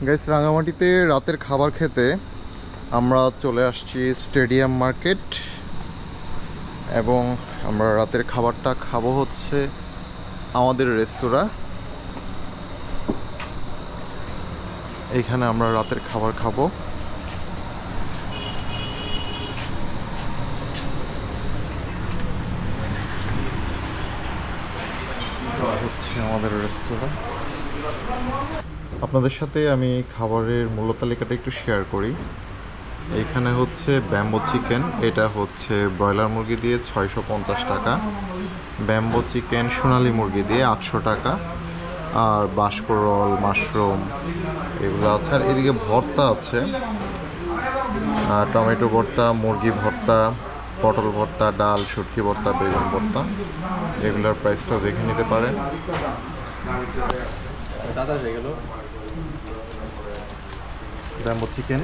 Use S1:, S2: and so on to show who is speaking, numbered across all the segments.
S1: Guys, রাঙামাটিতে রাতের খাবার খেতে আমরা চলে আসছি স্টেডিয়াম মার্কেট এবং আমরা রাতের খাবারটা খাবো হচ্ছে আমাদের রেস্তোরাঁ। এইখানে আমরা রাতের খাবার খাবো। হচ্ছে আমাদের রেস্তোরাঁ। আপনাদের সাথে আমি খাবারের মূল্য তালিকাটা একটু শেয়ার করি। এইখানে হচ্ছে ব্যাম্বো চিকেন, এটা হচ্ছে ব্রয়লার মুরগি দিয়ে 650 টাকা, ব্যাম্বো চিকেন সোনালী মুরগি দিয়ে 800 টাকা, আর বাষ্পরল, মাশরুম এগুলো আছে। আর এদিকে ভর্তা আছে, টমেটো ভর্তা, মুরগি ভর্তা, পটল ভর্তা, ডাল, শুটকি ভর্তা, বেগুন ভর্তা। এগুলোর প্রাইসটাও দেখে নিতে পারেন। ব্যাম্বো চিকেন,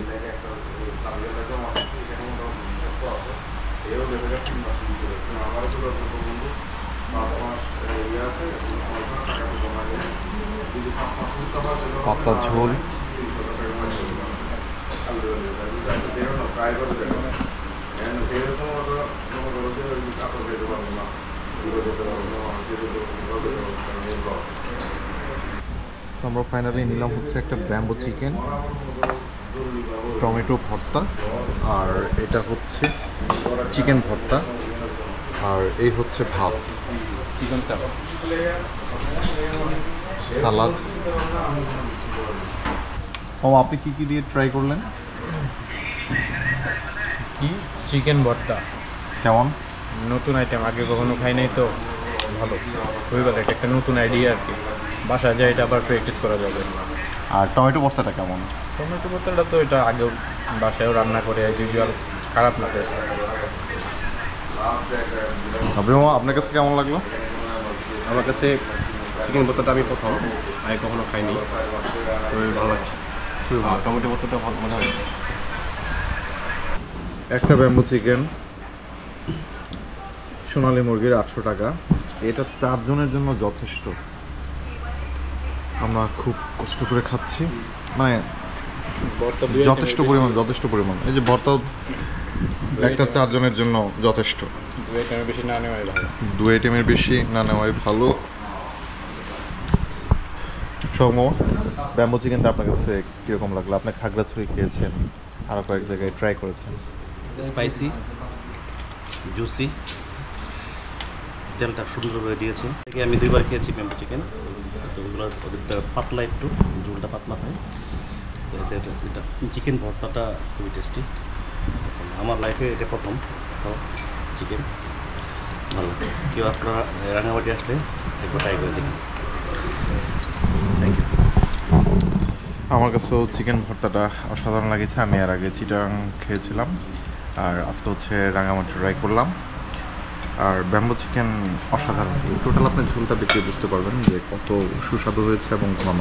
S1: পাতলা ঝোল, আমরা ফাইনালি নিলাম হচ্ছে একটা ব্যাম্বো চিকেন, টমেটো ভর্তা, আর এটা হচ্ছে চিকেন ভর্তা, আর এই হচ্ছে ভাত, চিকেন চাপ, সালাদ। ও, আপনি কি কি দিয়ে ট্রাই করলেন?
S2: কি চিকেন ভর্তা
S1: কেমন?
S2: নতুন আইটেম, আগে কখনো খাই নাই তো, ভালো, খুবই ভালো। এটা একটা নতুন আইডিয়া আর কি, বাসায় যায় এটা আবার প্র্যাকটিস করা যাবে।
S1: আর টমেটো ভর্তাটা কেমন?
S2: টমেটো ভর্তাটা তো এটা আগেও বাসায়ও রান্না করে ইউজুয়াল, খারাপ না টেস্ট।
S1: আপনার কাছে কেমন লাগলো?
S3: আমার কাছে চিকেন ভর্তাটা আমি প্রথম, আগে কখনো খাইনি, খুবই ভালো লাগছে। আর টমেটো ভর্তাটা ভালো মজা হয়েছে।
S1: একটা ব্যাম্বো চিকেন সোনালী মুরগির 800 টাকা, এটা 4 জনের জন্য যথেষ্ট। আমরা খুব কষ্ট করে খাচ্ছি, মানে যথেষ্ট পরিমাণ। এই যে ভর্তা একটা 4 জনের জন্য যথেষ্ট।
S2: 2 আইটেমের বেশি না নেওয়াই ভালো।
S1: 2 আইটেমের বেশি না নেওয়াই ভালো। সৌম্য, ব্যাম্বো চিকেনটা আপনার কাছে কীরকম লাগলো? আপনি খাগড়াছড়ি খেয়েছেন, আরও কয়েক জায়গায় ট্রাই করেছেন।
S4: স্পাইসি, জুসি, তেলটা সুন্দরভাবে দিয়েছে। থেকে আমি 2বার খেয়েছি ব্যাম্বো চিকেন, তো ওগুলো ওদেরটা পাতলা, একটু ঝোলটা পাতলা হয়। তো এতে এটা চিকেন ভর্তাটা খুবই টেস্টি। আমার লাইফে এটা প্রথম চিকেন, ভালো লাগছে। কেউ আপনারা রাঙামাটি আসলে একবার ট্রাই করে দেখুন। Thank you.
S1: আমার কাছেও চিকেন ভর্তাটা অসাধারণ লাগেছে। আমি এর আগে চিটাং খেয়েছিলাম, আর আজকে হচ্ছে রাঙামাটি ট্রাই করলাম। আর ব্যাম্বো চিকেন অসাধারণ। টোটাল আপনি ঝোলটা দেখে বুঝতে পারবেন যে কত সুস্বাদু হয়েছে এবং ঘন।